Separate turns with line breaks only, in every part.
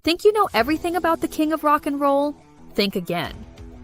Think you know everything about the king of rock and roll? Think again.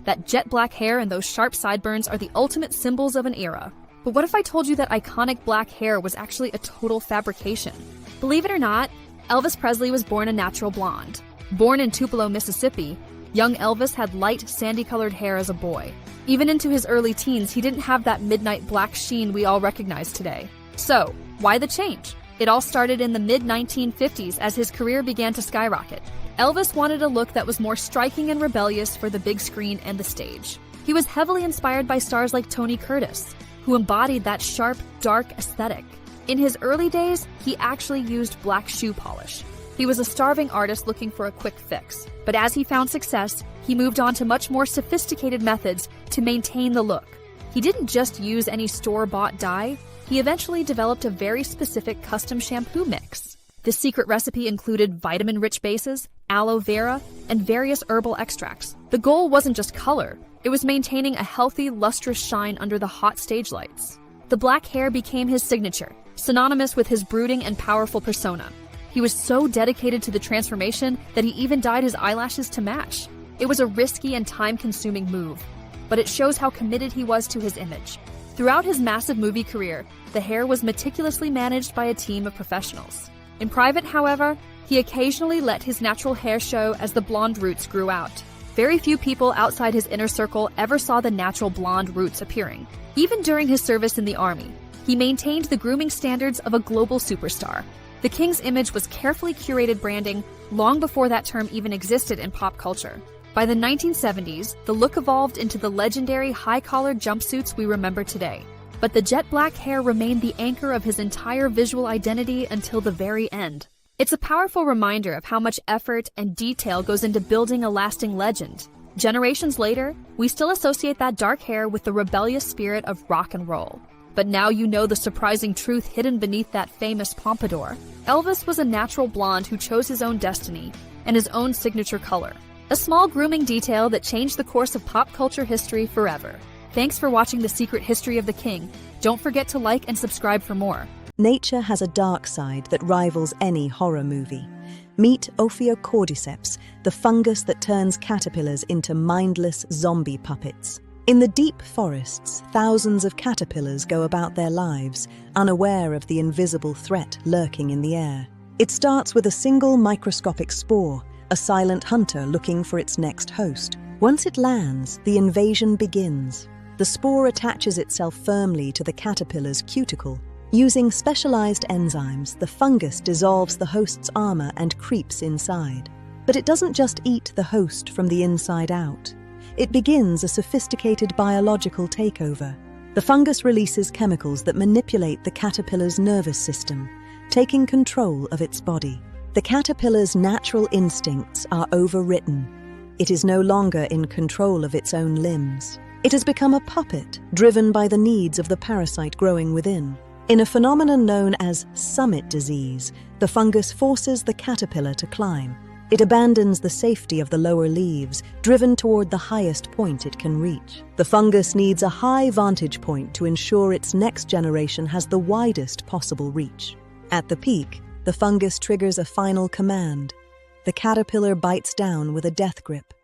That jet black hair and those sharp sideburns are the ultimate symbols of an era. But what if I told you that iconic black hair was actually a total fabrication? Believe it or not, Elvis Presley was born a natural blonde. Born in Tupelo, Mississippi, young Elvis had light, sandy-colored hair as a boy. Even into his early teens, he didn't have that midnight black sheen we all recognize today. So, why the change? It all started in the mid-1950s as his career began to skyrocket. Elvis wanted a look that was more striking and rebellious for the big screen and the stage. He was heavily inspired by stars like Tony Curtis, who embodied that sharp, dark aesthetic. In his early days, he actually used black shoe polish. He was a starving artist looking for a quick fix. But as he found success, he moved on to much more sophisticated methods to maintain the look. He didn't just use any store-bought dye. He eventually developed a very specific custom shampoo mix. The secret recipe included vitamin-rich bases, aloe vera, and various herbal extracts. The goal wasn't just color. It was maintaining a healthy, lustrous shine under the hot stage lights. The black hair became his signature, synonymous with his brooding and powerful persona. He was so dedicated to the transformation that he even dyed his eyelashes to match. It was a risky and time-consuming move, but it shows how committed he was to his image. Throughout his massive movie career, the hair was meticulously managed by a team of professionals. In private, however, he occasionally let his natural hair show as the blonde roots grew out. Very few people outside his inner circle ever saw the natural blonde roots appearing. Even during his service in the army, he maintained the grooming standards of a global superstar. The king's image was carefully curated branding long before that term even existed in pop culture. By the 1970s, the look evolved into the legendary high-collared jumpsuits we remember today. But the jet black hair remained the anchor of his entire visual identity until the very end. It's a powerful reminder of how much effort and detail goes into building a lasting legend. Generations later, we still associate that dark hair with the rebellious spirit of rock and roll. But now you know the surprising truth hidden beneath that famous pompadour. Elvis was a natural blonde who chose his own destiny and his own signature color. A small grooming detail that changed the course of pop culture history forever. Thanks for watching The Secret History of the King. Don't forget to like and subscribe for more.
Nature has a dark side that rivals any horror movie. Meet Ophiocordyceps, the fungus that turns caterpillars into mindless zombie puppets. In the deep forests, thousands of caterpillars go about their lives, unaware of the invisible threat lurking in the air. It starts with a single microscopic spore, a silent hunter looking for its next host. Once it lands, the invasion begins. The spore attaches itself firmly to the caterpillar's cuticle. Using specialized enzymes, the fungus dissolves the host's armor and creeps inside. But it doesn't just eat the host from the inside out. It begins a sophisticated biological takeover. The fungus releases chemicals that manipulate the caterpillar's nervous system, taking control of its body. The caterpillar's natural instincts are overwritten. It is no longer in control of its own limbs. It has become a puppet, driven by the needs of the parasite growing within. In a phenomenon known as summit disease, the fungus forces the caterpillar to climb. It abandons the safety of the lower leaves, driven toward the highest point it can reach. The fungus needs a high vantage point to ensure its next generation has the widest possible reach. At the peak, the fungus triggers a final command. The caterpillar bites down with a death grip.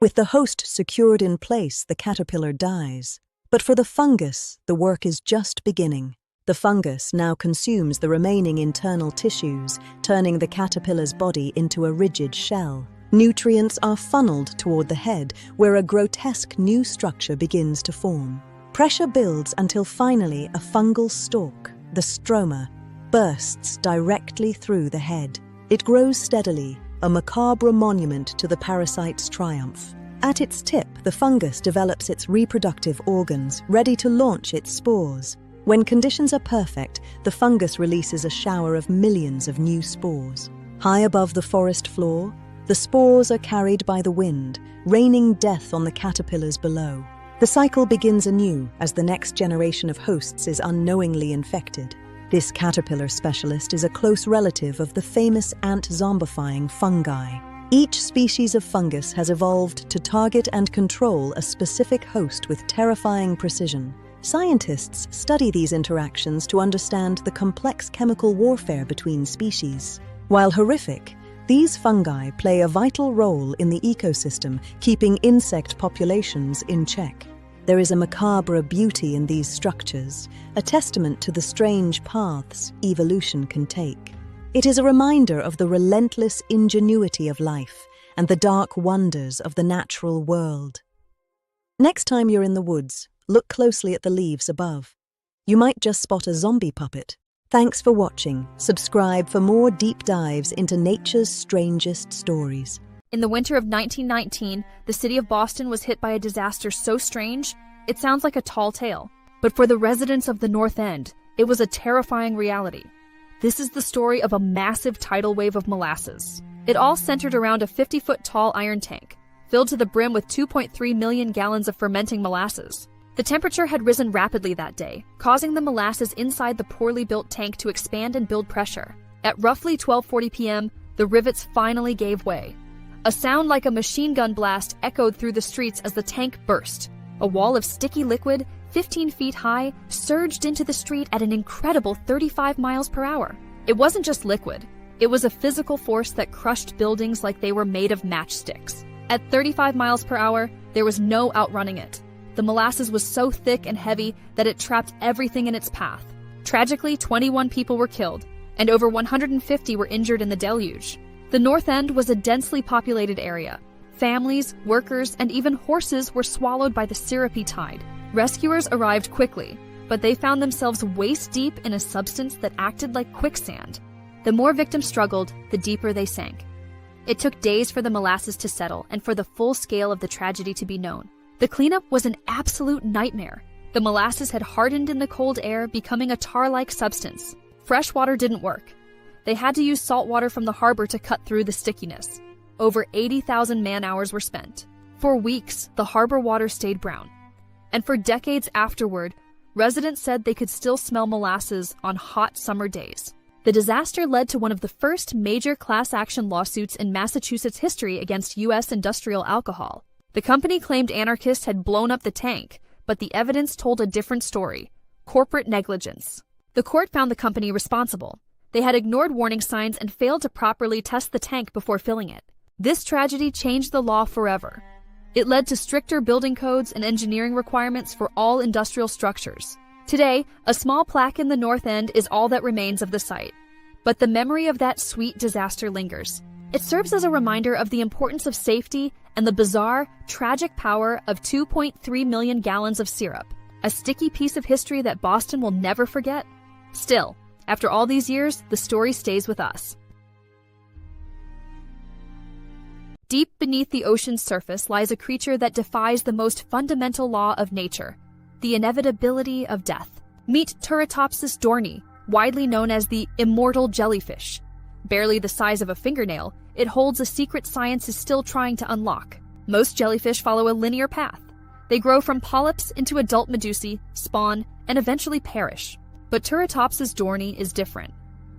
With the host secured in place, the caterpillar dies. But for the fungus, the work is just beginning. The fungus now consumes the remaining internal tissues, turning the caterpillar's body into a rigid shell. Nutrients are funneled toward the head, where a grotesque new structure begins to form. Pressure builds until finally a fungal stalk, the stroma, bursts directly through the head. It grows steadily, a macabre monument to the parasite's triumph. At its tip, the fungus develops its reproductive organs, ready to launch its spores. When conditions are perfect, the fungus releases a shower of millions of new spores. High above the forest floor, the spores are carried by the wind, raining death on the caterpillars below. The cycle begins anew as the next generation of hosts is unknowingly infected. This caterpillar specialist is a close relative of the famous ant-zombifying fungi. Each species of fungus has evolved to target and control a specific host with terrifying precision. Scientists study these interactions to understand the complex chemical warfare between species. While horrific, These fungi play a vital role in the ecosystem, keeping insect populations in check. There is a macabre beauty in these structures, a testament to the strange paths evolution can take. It is a reminder of the relentless ingenuity of life and the dark wonders of the natural world. Next time you're in the woods, look closely at the leaves above. You might just spot a zombie puppet. Thanks for watching. Subscribe for more deep dives into nature's strangest stories.
In the winter of 1919, the city of Boston was hit by a disaster so strange, it sounds like a tall tale. But for the residents of the North End, it was a terrifying reality. This is the story of a massive tidal wave of molasses. It all centered around a 50-foot tall iron tank, filled to the brim with 2.3 million gallons of fermenting molasses. The temperature had risen rapidly that day, causing the molasses inside the poorly built tank to expand and build pressure. At roughly 12:40 p.m., the rivets finally gave way. A sound like a machine gun blast echoed through the streets as the tank burst. A wall of sticky liquid, 15 feet high, surged into the street at an incredible 35 miles per hour. It wasn't just liquid. It was a physical force that crushed buildings like they were made of matchsticks. At 35 miles per hour, there was no outrunning it. The molasses was so thick and heavy that it trapped everything in its path. Tragically, 21 people were killed, and over 150 were injured in the deluge. The North End was a densely populated area. Families, workers, and even horses were swallowed by the syrupy tide. Rescuers arrived quickly, but they found themselves waist-deep in a substance that acted like quicksand. The more victims struggled, the deeper they sank. It took days for the molasses to settle and for the full scale of the tragedy to be known. The cleanup was an absolute nightmare. The molasses had hardened in the cold air, becoming a tar-like substance. Fresh water didn't work. They had to use salt water from the harbor to cut through the stickiness. Over 80,000 man-hours were spent. For weeks, the harbor water stayed brown. And for decades afterward, residents said they could still smell molasses on hot summer days. The disaster led to one of the first major class action lawsuits in Massachusetts history against U.S. Industrial Alcohol. The company claimed anarchists had blown up the tank, but the evidence told a different story: corporate negligence. The court found the company responsible. They had ignored warning signs and failed to properly test the tank before filling it. This tragedy changed the law forever. It led to stricter building codes and engineering requirements for all industrial structures. Today, a small plaque in the North End is all that remains of the site. But the memory of that sweet disaster lingers. It serves as a reminder of the importance of safety and the bizarre, tragic power of 2.3 million gallons of syrup, a sticky piece of history that Boston will never forget. Still, after all these years, the story stays with us. Deep beneath the ocean's surface lies a creature that defies the most fundamental law of nature: the inevitability of death. Meet Turritopsis dohrnii, widely known as the immortal jellyfish. Barely the size of a fingernail, it holds a secret science is still trying to unlock. Most jellyfish follow a linear path. They grow from polyps into adult medusae, spawn, and eventually perish. But Turritopsis dohrnii is different.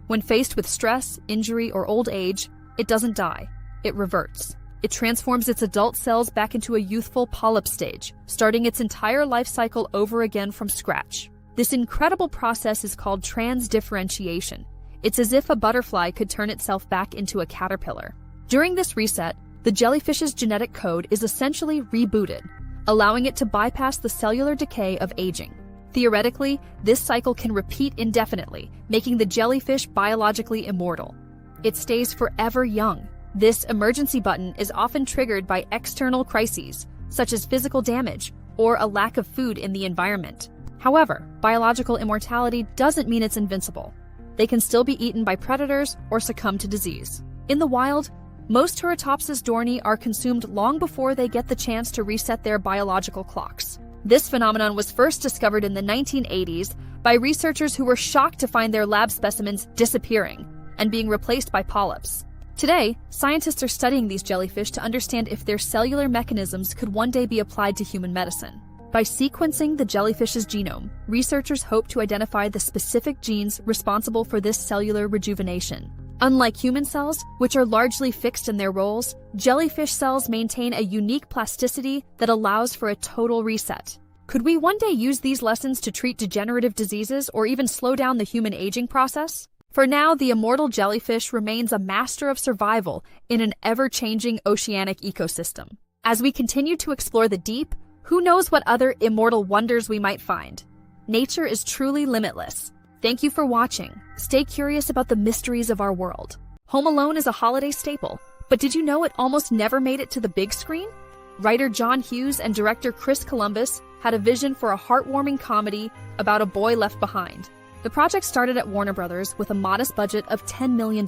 When faced with stress, injury, or old age, it doesn't die. It reverts. It transforms its adult cells back into a youthful polyp stage, starting its entire life cycle over again from scratch. This incredible process is called transdifferentiation. It's as if a butterfly could turn itself back into a caterpillar. During this reset, the jellyfish's genetic code is essentially rebooted, allowing it to bypass the cellular decay of aging. Theoretically, this cycle can repeat indefinitely, making the jellyfish biologically immortal. It stays forever young. This emergency button is often triggered by external crises, such as physical damage or a lack of food in the environment. However, biological immortality doesn't mean it's invincible. They can still be eaten by predators or succumb to disease. In the wild, most Turritopsis dohrnii are consumed long before they get the chance to reset their biological clocks. This phenomenon was first discovered in the 1980s by researchers who were shocked to find their lab specimens disappearing and being replaced by polyps. Today, scientists are studying these jellyfish to understand if their cellular mechanisms could one day be applied to human medicine. By sequencing the jellyfish's genome, researchers hope to identify the specific genes responsible for this cellular rejuvenation. Unlike human cells, which are largely fixed in their roles, jellyfish cells maintain a unique plasticity that allows for a total reset. Could we one day use these lessons to treat degenerative diseases or even slow down the human aging process? For now, the immortal jellyfish remains a master of survival in an ever-changing oceanic ecosystem. As we continue to explore the deep, who knows what other immortal wonders we might find? Nature is truly limitless. Thank you for watching. Stay curious about the mysteries of our world. Home Alone is a holiday staple, but did you know it almost never made it to the big screen? Writer John Hughes and director Chris Columbus had a vision for a heartwarming comedy about a boy left behind. The project started at Warner Brothers with a modest budget of $10 million.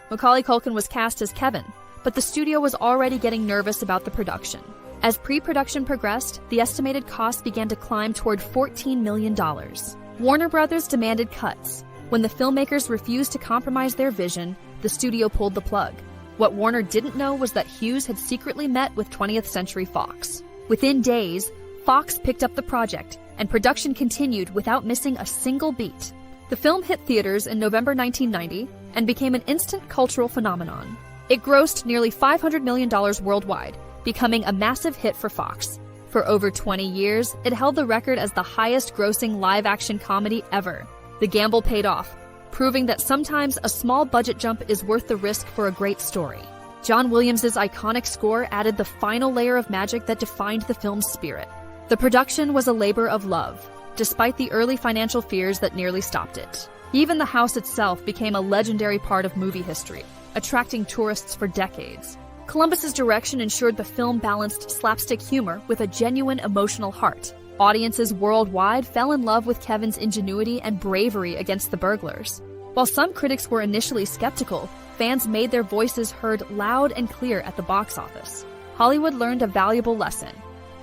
Macaulay Culkin was cast as Kevin, but the studio was already getting nervous about the production. As pre-production progressed, the estimated cost began to climb toward $14 million. Warner Brothers demanded cuts. When the filmmakers refused to compromise their vision, the studio pulled the plug. What Warner didn't know was that Hughes had secretly met with 20th Century Fox. Within days, Fox picked up the project, and production continued without missing a single beat. The film hit theaters in November 1990 and became an instant cultural phenomenon. It grossed nearly $500 million worldwide, becoming a massive hit for Fox. For over 20 years, it held the record as the highest-grossing live-action comedy ever. The gamble paid off, proving that sometimes a small budget jump is worth the risk for a great story. John Williams' iconic score added the final layer of magic that defined the film's spirit. The production was a labor of love, despite the early financial fears that nearly stopped it. Even the house itself became a legendary part of movie history, attracting tourists for decades. Columbus's direction ensured the film balanced slapstick humor with a genuine emotional heart. Audiences worldwide fell in love with Kevin's ingenuity and bravery against the burglars. While some critics were initially skeptical, fans made their voices heard loud and clear at the box office. Hollywood learned a valuable lesson.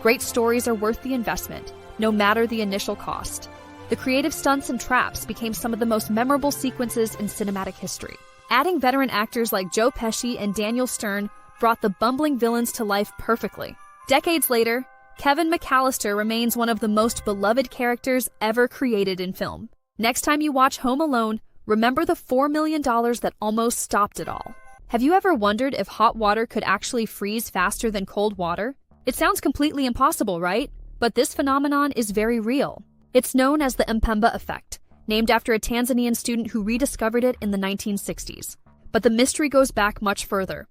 Great stories are worth the investment, no matter the initial cost. The creative stunts and traps became some of the most memorable sequences in cinematic history. Adding veteran actors like Joe Pesci and Daniel Stern brought the bumbling villains to life perfectly. Decades later, Kevin McAllister remains one of the most beloved characters ever created in film. Next time you watch Home Alone, remember the $4 million that almost stopped it all. Have you ever wondered if hot water could actually freeze faster than cold water? It sounds completely impossible, right? But this phenomenon is very real. It's known as the Mpemba effect, named after a Tanzanian student who rediscovered it in the 1960s. But the mystery goes back much further.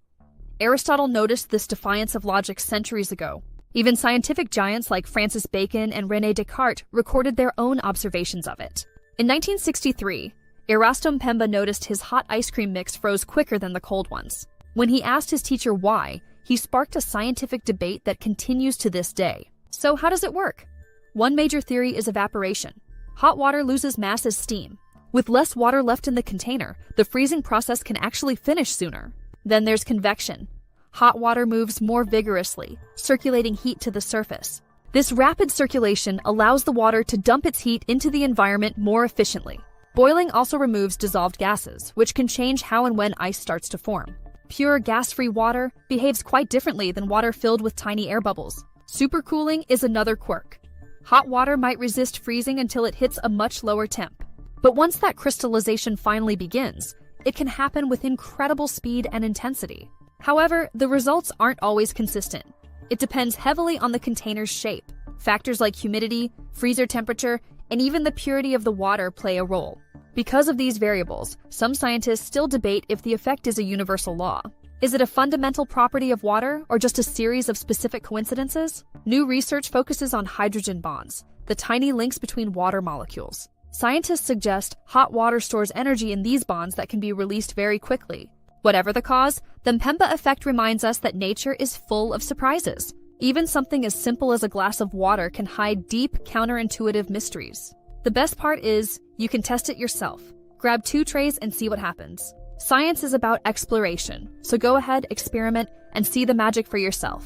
Aristotle noticed this defiance of logic centuries ago. Even scientific giants like Francis Bacon and René Descartes recorded their own observations of it. In 1963, Erasto Mpemba noticed his hot ice cream mix froze quicker than the cold ones. When he asked his teacher why, he sparked a scientific debate that continues to this day. So how does it work? One major theory is evaporation. Hot water loses mass as steam. With less water left in the container, the freezing process can actually finish sooner. Then there's convection. Hot water moves more vigorously, circulating heat to the surface. This rapid circulation allows the water to dump its heat into the environment more efficiently. Boiling also removes dissolved gases, which can change how and when ice starts to form. Pure gas-free water behaves quite differently than water filled with tiny air bubbles. Supercooling is another quirk. Hot water might resist freezing until it hits a much lower temp. But once that crystallization finally begins, it can happen with incredible speed and intensity. However, the results aren't always consistent. It depends heavily on the container's shape. Factors like humidity, freezer temperature, and even the purity of the water play a role. Because of these variables, some scientists still debate if the effect is a universal law. Is it a fundamental property of water or just a series of specific coincidences? New research focuses on hydrogen bonds, the tiny links between water molecules. Scientists suggest hot water stores energy in these bonds that can be released very quickly. Whatever the cause, the Mpemba effect reminds us that nature is full of surprises. Even something as simple as a glass of water can hide deep, counterintuitive mysteries. The best part is, you can test it yourself. Grab 2 trays and see what happens. Science is about exploration, so go ahead, experiment, and see the magic for yourself.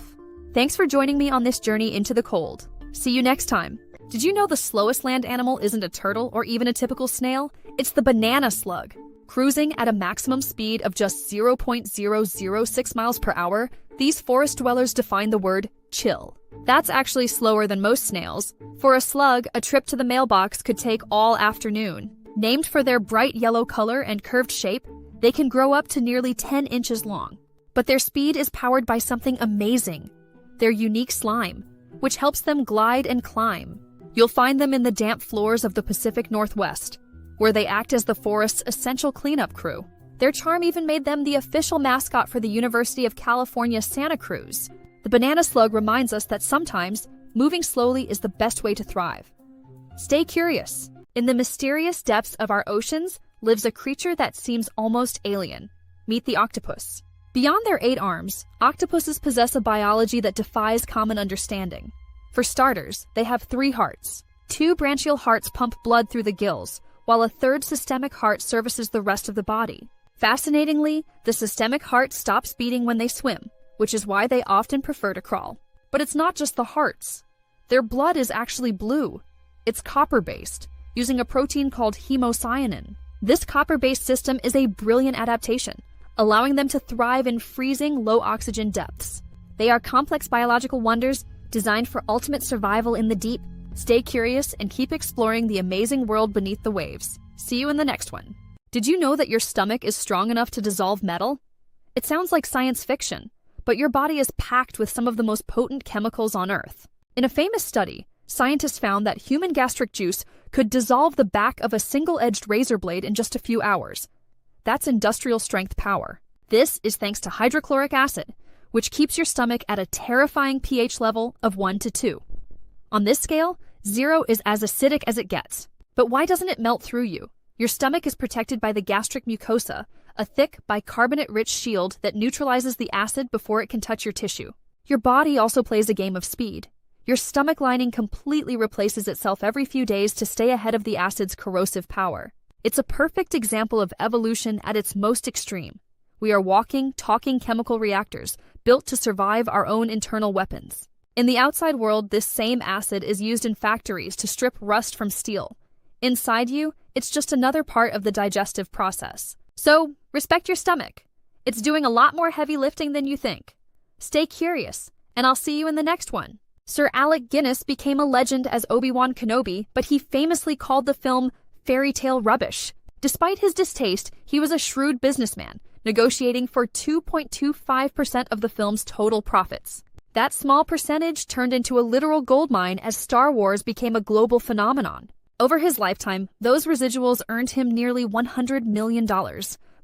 Thanks for joining me on this journey into the cold. See you next time. Did you know the slowest land animal isn't a turtle or even a typical snail? It's the banana slug. Cruising at a maximum speed of just 0.006 miles per hour, these forest dwellers define the word chill. That's actually slower than most snails. For a slug, a trip to the mailbox could take all afternoon. Named for their bright yellow color and curved shape, they can grow up to nearly 10 inches long. But their speed is powered by something amazing: their unique slime, which helps them glide and climb. You'll find them in the damp floors of the Pacific Northwest. where they act as the forest's essential cleanup crew. Their charm even made them the official mascot for the University of California, Santa Cruz. The banana slug reminds us that sometimes moving slowly is the best way to thrive. Stay curious. In the mysterious depths of our oceans lives a creature that seems almost alien. Meet the octopus. Beyond their 8 arms, octopuses possess a biology that defies common understanding. For starters, they have 3 hearts. 2 branchial hearts pump blood through the gills, while a 3rd systemic heart services the rest of the body. Fascinatingly, the systemic heart stops beating when they swim, which is why they often prefer to crawl. But it's not just the hearts. Their blood is actually blue. It's copper-based, using a protein called hemocyanin. This copper-based system is a brilliant adaptation, allowing them to thrive in freezing, low-oxygen depths. They are complex biological wonders designed for ultimate survival in the deep. Stay curious and keep exploring the amazing world beneath the waves. See you in the next one. Did you know that your stomach is strong enough to dissolve metal? It sounds like science fiction, but your body is packed with some of the most potent chemicals on Earth. In a famous study, scientists found that human gastric juice could dissolve the back of a single-edged razor blade in just a few hours. That's industrial-strength power. This is thanks to hydrochloric acid, which keeps your stomach at a terrifying pH level of 1 to 2. On this scale, 0 is as acidic as it gets. But why doesn't it melt through you? Your stomach is protected by the gastric mucosa, a thick, bicarbonate-rich shield that neutralizes the acid before it can touch your tissue. Your body also plays a game of speed. Your stomach lining completely replaces itself every few days to stay ahead of the acid's corrosive power. It's a perfect example of evolution at its most extreme. We are walking, talking chemical reactors, built to survive our own internal weapons. In the outside world, this same acid is used in factories to strip rust from steel. Inside you, it's just another part of the digestive process. So, respect your stomach. It's doing a lot more heavy lifting than you think. Stay curious, and I'll see you in the next one. Sir Alec Guinness became a legend as Obi-Wan Kenobi, but he famously called the film fairy tale rubbish. Despite his distaste, he was a shrewd businessman, negotiating for 2.25% of the film's total profits. That small percentage turned into a literal goldmine as Star Wars became a global phenomenon. Over his lifetime, those residuals earned him nearly $100 million,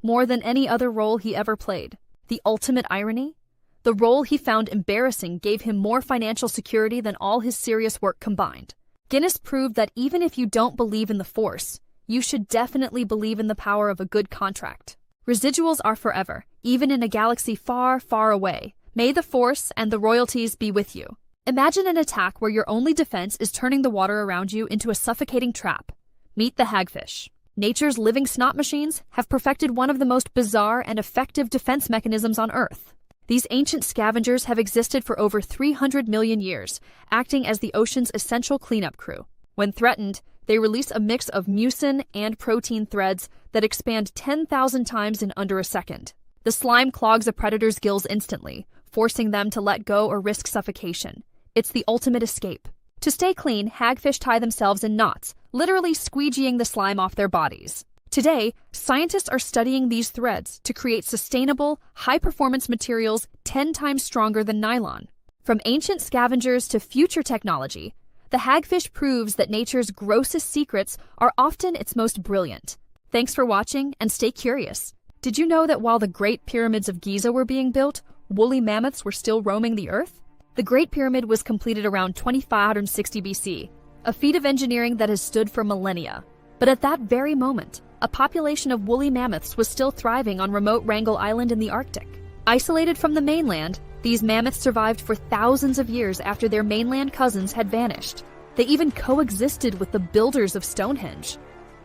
more than any other role he ever played. The ultimate irony? The role he found embarrassing gave him more financial security than all his serious work combined. Guinness proved that even if you don't believe in the Force, you should definitely believe in the power of a good contract. Residuals are forever, even in a galaxy far, far away. May the Force and the royalties be with you. Imagine an attack where your only defense is turning the water around you into a suffocating trap. Meet the hagfish. Nature's living snot machines have perfected one of the most bizarre and effective defense mechanisms on Earth. These ancient scavengers have existed for over 300 million years, acting as the ocean's essential cleanup crew. When threatened, they release a mix of mucin and protein threads that expand 10,000 times in under a second. The slime clogs a predator's gills instantly, forcing them to let go or risk suffocation. It's the ultimate escape. To stay clean, hagfish tie themselves in knots, literally squeegeeing the slime off their bodies. Today, scientists are studying these threads to create sustainable, high-performance materials 10 times stronger than nylon. From ancient scavengers to future technology, the hagfish proves that nature's grossest secrets are often its most brilliant. Thanks for watching, and stay curious. Did you know that while the Great Pyramids of Giza were being built, woolly mammoths were still roaming the Earth? The Great Pyramid was completed around 2560 BC, a feat of engineering that has stood for millennia. But at that very moment, a population of woolly mammoths was still thriving on remote Wrangel Island in the Arctic. Isolated from the mainland, these mammoths survived for thousands of years after their mainland cousins had vanished. They even coexisted with the builders of Stonehenge.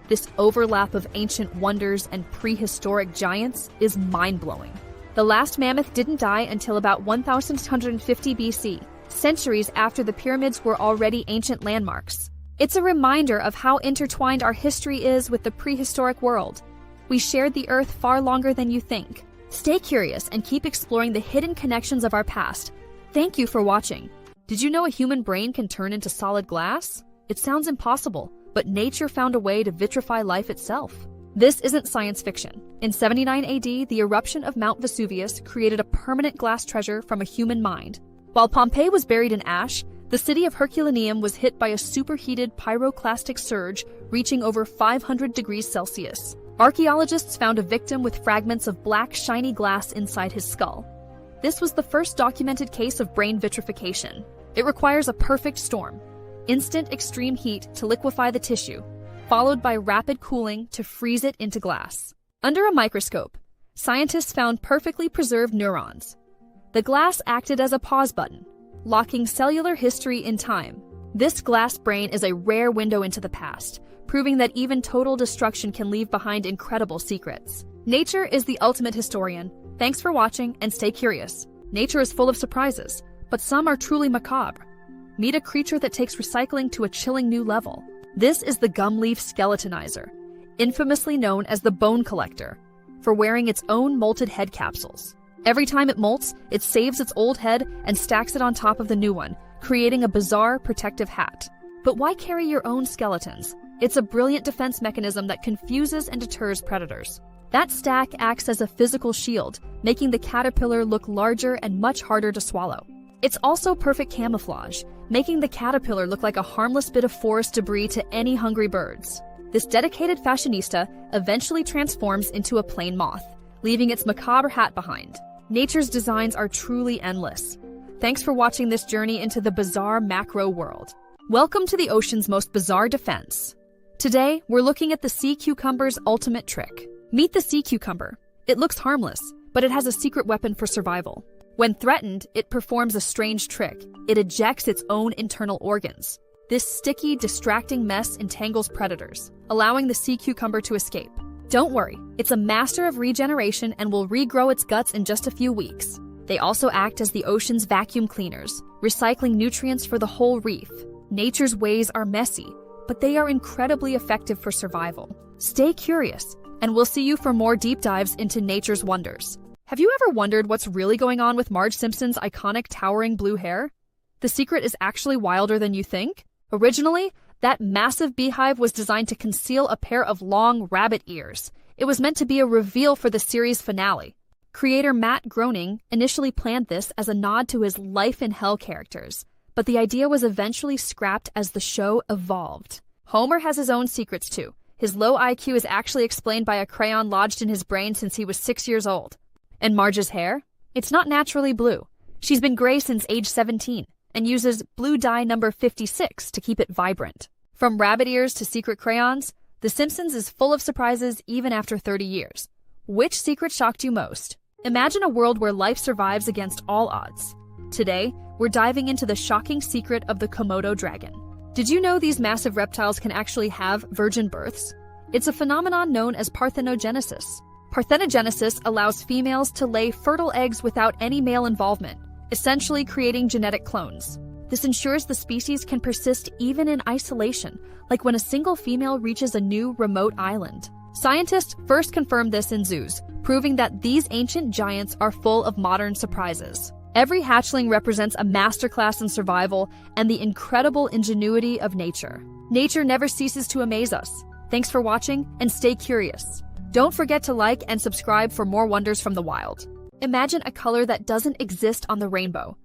This overlap of ancient wonders and prehistoric giants is mind-blowing. The last mammoth didn't die until about 1650 BC, centuries after the pyramids were already ancient landmarks. It's a reminder of how intertwined our history is with the prehistoric world. We shared the Earth far longer than you think. Stay curious and keep exploring the hidden connections of our past. Thank you for watching. Did you know a human brain can turn into solid glass? It sounds impossible, but nature found a way to vitrify life itself. This isn't science fiction. In 79 AD, the eruption of Mount Vesuvius created a permanent glass treasure from a human mind. While Pompeii was buried in ash, The city of Herculaneum was hit by a superheated pyroclastic surge reaching over 500 degrees Celsius. Archaeologists found a victim with fragments of black, shiny glass inside his skull. This was the first documented case of brain vitrification. It requires a perfect storm, instant extreme heat to liquefy the tissue, followed by rapid cooling to freeze it into glass. Under a microscope, scientists found perfectly preserved neurons. The glass acted as a pause button, locking cellular history in time. This glass brain is a rare window into the past, proving that even total destruction can leave behind incredible secrets. Nature is the ultimate historian. Thanks for watching and stay curious. Nature is full of surprises, but some are truly macabre. Meet a creature that takes recycling to a chilling new level. This is the gumleaf skeletonizer, infamously known as the bone collector, for wearing its own molted head capsules. Every time it molts, it saves its old head and stacks it on top of the new one, creating a bizarre protective hat. But why carry your own skeletons? It's a brilliant defense mechanism that confuses and deters predators. That stack acts as a physical shield, making the caterpillar look larger and much harder to swallow. It's also perfect camouflage, making the caterpillar look like a harmless bit of forest debris to any hungry birds. This dedicated fashionista eventually transforms into a plain moth, leaving its macabre hat behind. Nature's designs are truly endless. Thanks for watching this journey into the bizarre macro world. Welcome to the ocean's most bizarre defense. Today, we're looking at the sea cucumber's ultimate trick. Meet the sea cucumber. It looks harmless, but it has a secret weapon for survival. When threatened, it performs a strange trick. It ejects its own internal organs. This sticky, distracting mess entangles predators, allowing the sea cucumber to escape. Don't worry, it's a master of regeneration and will regrow its guts in just a few weeks. They also act as the ocean's vacuum cleaners, recycling nutrients for the whole reef. Nature's ways are messy, but they are incredibly effective for survival. Stay curious, and we'll see you for more deep dives into nature's wonders. Have you ever wondered what's really going on with Marge Simpson's iconic towering blue hair? The secret is actually wilder than you think. Originally, that massive beehive was designed to conceal a pair of long rabbit ears. It was meant to be a reveal for the series finale. Creator Matt Groening initially planned this as a nod to his Life in Hell characters, but the idea was eventually scrapped as the show evolved. Homer has his own secrets too. His low IQ is actually explained by a crayon lodged in his brain since he was 6 years old. And Marge's hair? It's not naturally blue. She's been gray since age 17 and uses blue dye number 56 to keep it vibrant. From rabbit ears to secret crayons, The Simpsons is full of surprises even after 30 years. Which secret shocked you most? Imagine a world where life survives against all odds. Today, we're diving into the shocking secret of the Komodo dragon. Did you know these massive reptiles can actually have virgin births? It's a phenomenon known as parthenogenesis. Parthenogenesis allows females to lay fertile eggs without any male involvement, essentially creating genetic clones. This ensures the species can persist even in isolation, like when a single female reaches a new remote island. Scientists first confirmed this in zoos, proving that these ancient giants are full of modern surprises. Every hatchling represents a masterclass in survival and the incredible ingenuity of nature. Nature never ceases to amaze us. Thanks for watching and stay curious. Don't forget to like and subscribe for more wonders from the wild. Imagine a color that doesn't exist on the rainbow.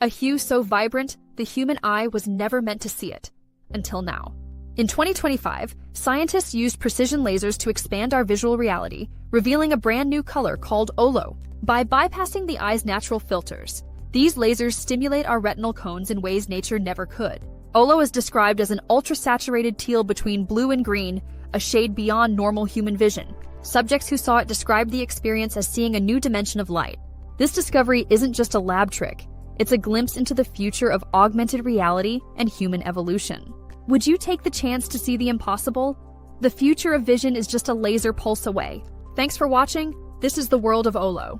A hue so vibrant, the human eye was never meant to see it. Until now. In 2025, scientists used precision lasers to expand our visual reality, revealing a brand new color called Olo. By bypassing the eye's natural filters, these lasers stimulate our retinal cones in ways nature never could. Olo is described as an ultra-saturated teal between blue and green, a shade beyond normal human vision. Subjects who saw it described the experience as seeing a new dimension of light. This discovery isn't just a lab trick, it's a glimpse into the future of augmented reality and human evolution. Would you take the chance to see the impossible? The future of vision is just a laser pulse away. Thanks for watching. This is the world of Olo.